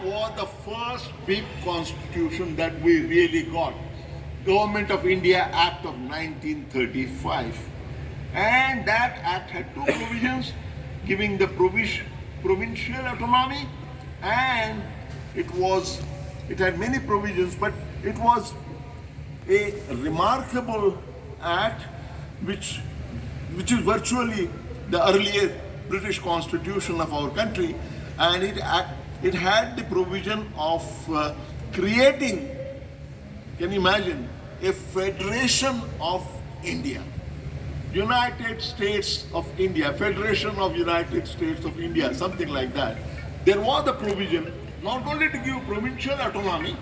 was the first big constitution that we really got. Government of India Act of 1935. And that act had two provisions, giving the provincial autonomy, and it had many provisions, but it was a remarkable act which is virtually the earlier British constitution of our country, and it had the provision of creating, can you imagine, a federation of India. United States of India, Federation of United States of India, something like that. There was a provision not only to give provincial autonomy,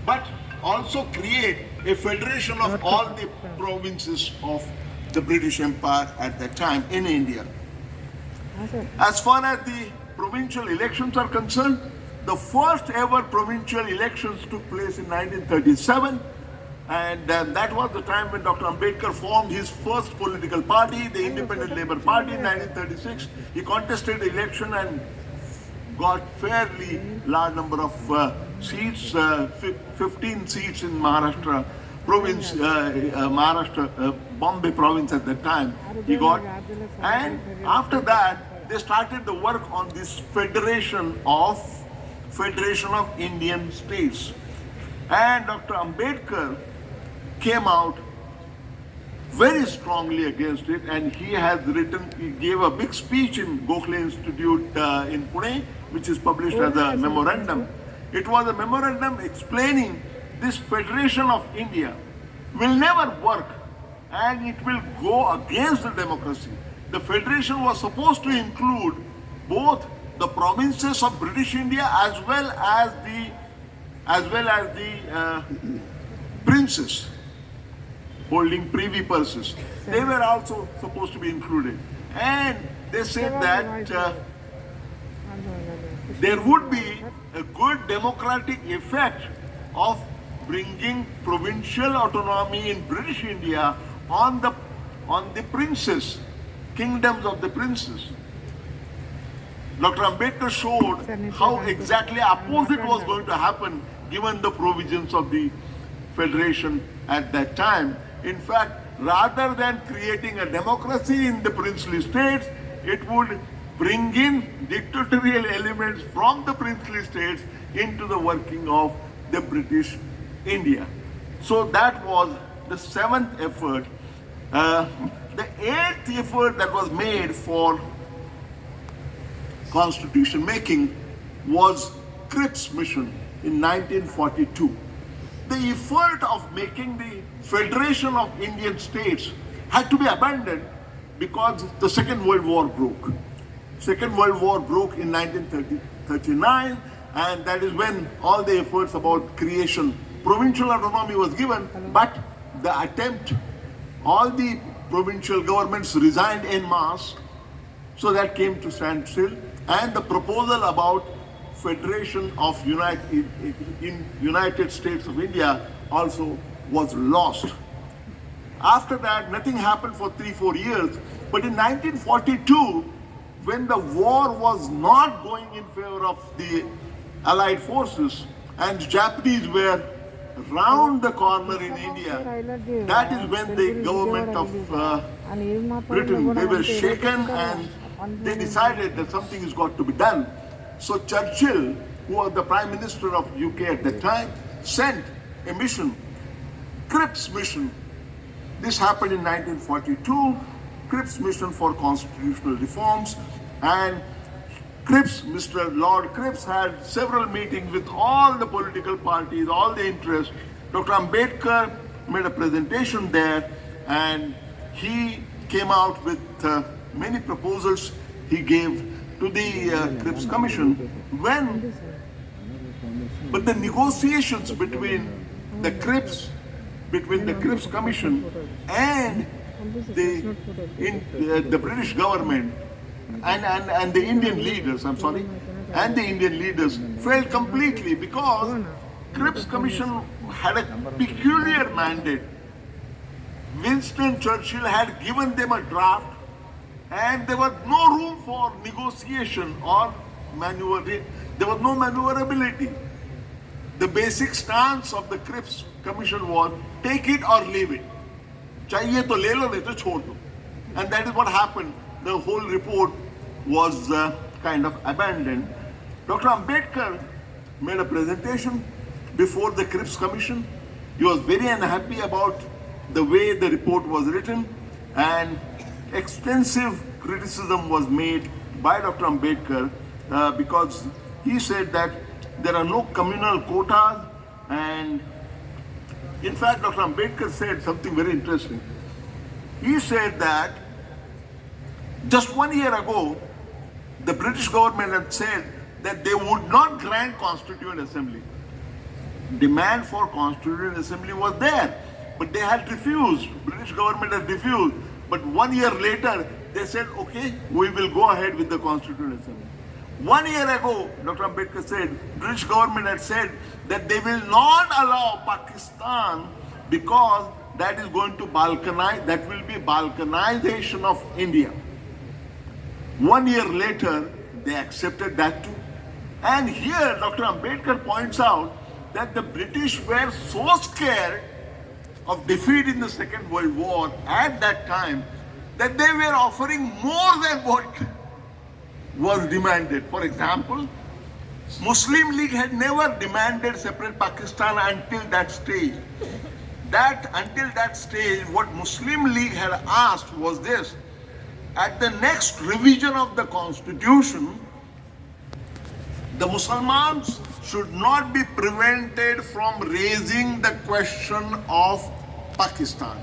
but also create a federation of all the provinces of the British Empire at that time in India. As far as the provincial elections are concerned, the first ever provincial elections took place in 1937. And that was the time when Dr. Ambedkar formed his first political party, the Independent Labour Party, in 1936. He contested the election and got fairly large number of seats, 15 seats in Maharashtra province, Bombay province at that time he got. And after that, they started the work on this Federation of Indian States. And Dr. Ambedkar came out very strongly against it, and he gave a big speech in Gokhale Institute in Pune, which is published as a memorandum. It was a memorandum explaining this Federation of India will never work and it will go against the democracy. The Federation was supposed to include both the provinces of British India as well as the princes holding privy purses. They were also supposed to be included. And they said that there would be a good democratic effect of bringing provincial autonomy in British India on the princes, kingdoms of the princes. Dr. Ambedkar showed how exactly opposite was going to happen given the provisions of the Federation at that time. In fact, rather than creating a democracy in the princely states, it would bring in dictatorial elements from the princely states into the working of the British India. So that was the seventh effort. The eighth effort that was made for constitution making was Cripps Mission in 1942. The effort of making the Federation of Indian States had to be abandoned because the Second World War broke. Second World War broke in 1939, and that is when all the efforts about creation, provincial autonomy was given, but the attempt, all the provincial governments resigned en masse, so that came to standstill, and the proposal about Federation of United States of India also was lost. After that, nothing happened for 3-4 years. But in 1942, when the war was not going in favor of the Allied forces and the Japanese were round the corner in India, that is when the government of Britain, they were shaken and they decided that something has got to be done. So Churchill, who was the Prime Minister of UK at that time, sent a mission, Cripps Mission. This happened in 1942, Cripps Mission for Constitutional Reforms. And Cripps, Mr. Lord Cripps, had several meetings with all the political parties, all the interests. Dr. Ambedkar made a presentation there, and he came out with many proposals he gave to the Cripps Commission. But the negotiations between the Cripps Commission and the British government and the Indian leaders, and the Indian leaders failed completely because Cripps Commission had a peculiar mandate. Winston Churchill had given them a draft, and there was no room for negotiation or there was no maneuverability. The basic stance of the Cripps Commission was take it or leave it. Chahiye to le lo, nahi to chhod do. And that is what happened. The whole report was kind of abandoned. Dr. Ambedkar made a presentation before the Cripps Commission. He was very unhappy about the way the report was written, and extensive criticism was made by Dr. Ambedkar because he said that there are no communal quotas, and in fact Dr. Ambedkar said something very interesting. He said that just 1 year ago the British government had said that they would not grant Constituent Assembly. Demand for Constituent Assembly was there, but they had refused. British government had refused. But 1 year later, they said, okay, we will go ahead with the Constituent Assembly. 1 year ago, Dr. Ambedkar said, British government had said that they will not allow Pakistan because that is going to balkanize, that will be balkanization of India. 1 year later, they accepted that too. And here, Dr. Ambedkar points out that the British were so scared of defeat in the Second World War at that time that they were offering more than what was demanded. For example, Muslim League had never demanded separate Pakistan until that stage. Until that stage, what Muslim League had asked was this: at the next revision of the constitution, the Muslims should not be prevented from raising the question of Pakistan.